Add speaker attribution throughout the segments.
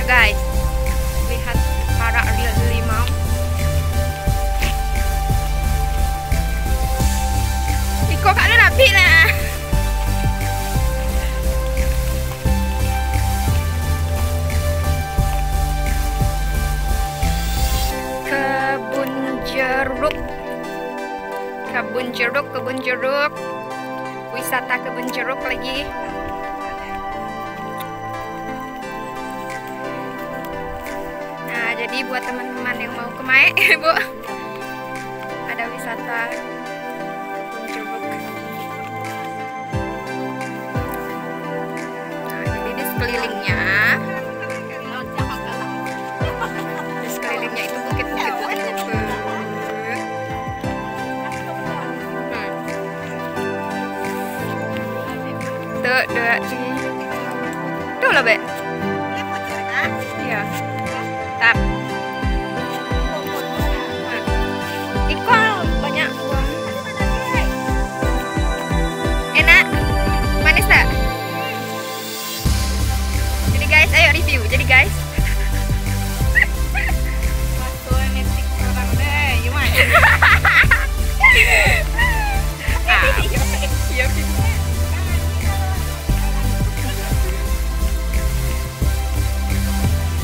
Speaker 1: Guys, lihat para limau. Iko kak nabi lah. Kebun jeruk. Wisata kebun jeruk lagi. Jadi buat teman-teman yang mau ke Mae, Bu, ada wisata kebun jeruk. Nah, jadi di sekelilingnya itu bukit-bukit. Tuh lah, Be. Iya. Tap. Iko banyak buah. Enak. Manis tak? Jadi guys, ayo review. Jadi guys.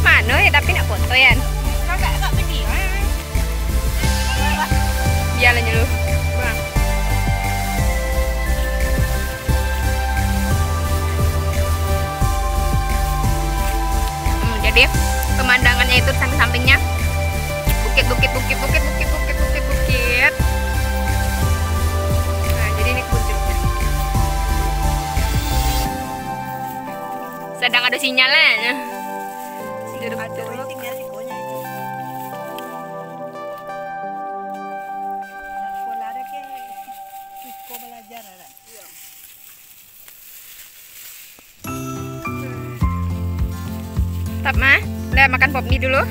Speaker 1: Mana ya tapi nak foto ya? Kak pergi. Biarlah nyelu. Bang. Jadi pemandangannya itu samping-sampingnya bukit. Nah, jadi ini kebun jeruknya. Sedang ada sinyalnya. Jeruk. Tap mah, udah makan pop mie dulu.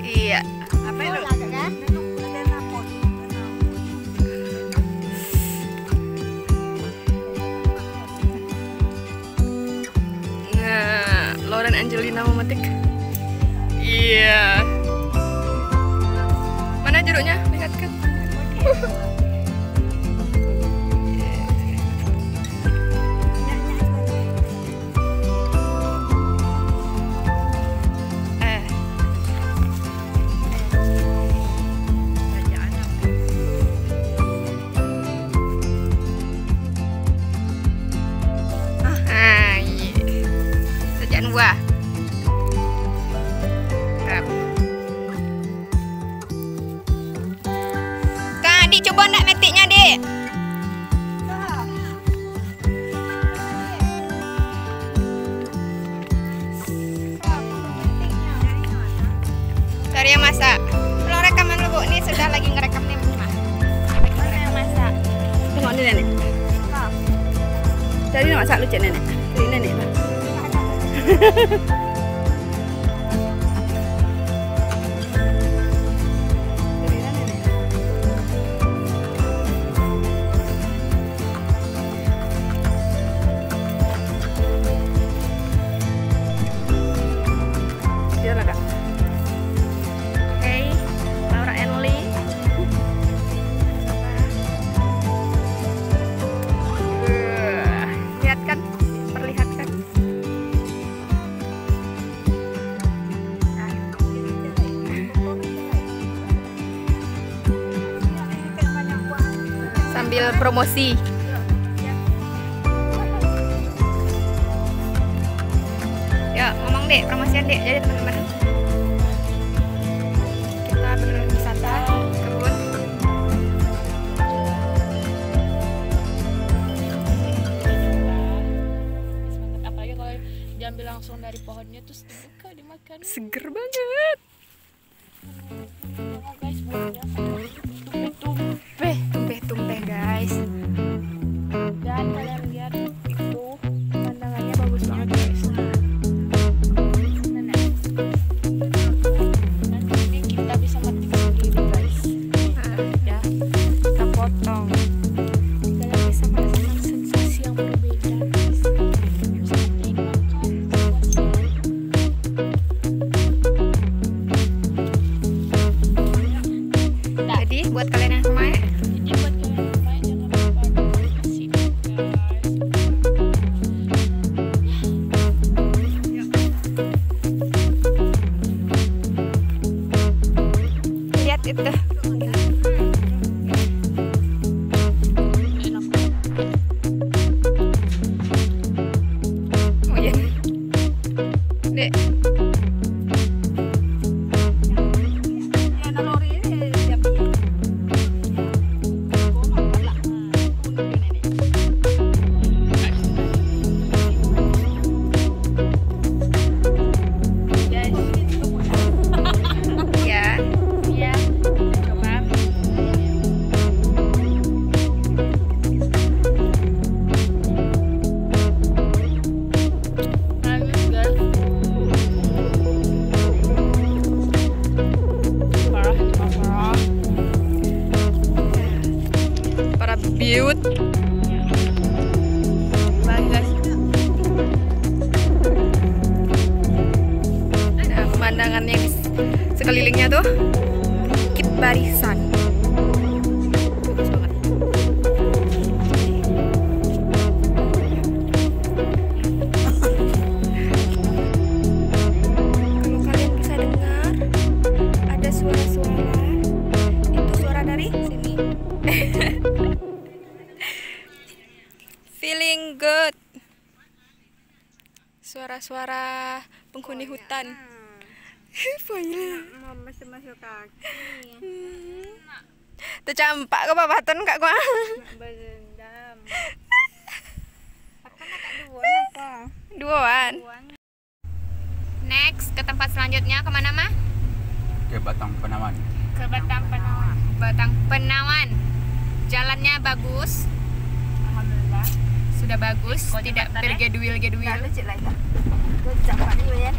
Speaker 1: Iya. Apa itu? Nah, Lauren Angelina memetik. Iya. Mana jeruknya? Lihat kan. buah. Kak, Adik coba ndak metiknya, Dik? Cari yang masak. Belum rekaman lu, Bu. Ini sudah lagi ngerekam nih, Bu. Mana yang masak?
Speaker 2: Tengok ni nenek. Cari nak masak lu cik nenek. Cari nenek lah.
Speaker 1: Sambil promosi. Ya, ngomong Dek, promosian Dek, jadi teman-teman. Kita berwisata kebun.
Speaker 3: Apalagi kalau diambil langsung dari pohonnya terus dibuka dimakan.
Speaker 1: Seger banget.
Speaker 3: Oh guys, buahnya
Speaker 1: Tumpeh guys.
Speaker 3: dan kalian lihat itu pandangannya bagus banget guys. Nanti ini kita bisa mati sendiri guys. Ya, kita potong. Kalian bisa merasakan sensasi yang berbeda guys. Seperti makan buah.
Speaker 1: Jadi buat kalian yang pemain,
Speaker 3: Jadi buat kalian pemain jangan lupa kasih guys.
Speaker 1: lihat itu. Oh iya. Dek. Ya.
Speaker 3: Iya, coba. Habis guys. Parah, parah.
Speaker 1: Para beaut.
Speaker 3: Bang guys.
Speaker 1: Ada pemandangannya di sekelilingnya tuh. Bukit Barisan. Bagus banget. Kalau kalian bisa dengar ada suara-suara, itu suara dari sini. Feeling good. Suara-suara penghuni hutan. Spoiler.
Speaker 2: Mau masuk kaki.
Speaker 1: Tercampak ke babaton kak gua.
Speaker 2: Berendam. Akan nak dua apa?
Speaker 1: Duaan. Next ke tempat selanjutnya kemana mah?
Speaker 4: Ke Batang Penawan.
Speaker 3: Ke Batang Penawan.
Speaker 1: Batang Penawan. Jalannya bagus.
Speaker 3: Alhamdulillah.
Speaker 1: Sudah bagus,
Speaker 3: Kok
Speaker 1: tidak
Speaker 3: jembatan,
Speaker 1: bergeduil-geduil.
Speaker 2: Lalu cik lagi. Gue campak dulu ya.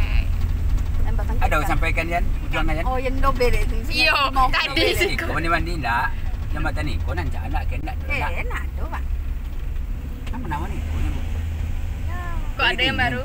Speaker 4: Ada sampaikan Yan, ujung Yan.
Speaker 2: Oh, yang dobel itu.
Speaker 1: Iyo, tadi.
Speaker 4: Kau mandi ndak? Jambatan ni, kau nan jangan nak kena.
Speaker 2: Enak tuh, Pak.
Speaker 4: Nama nama ni.
Speaker 1: Kok ada yang baru?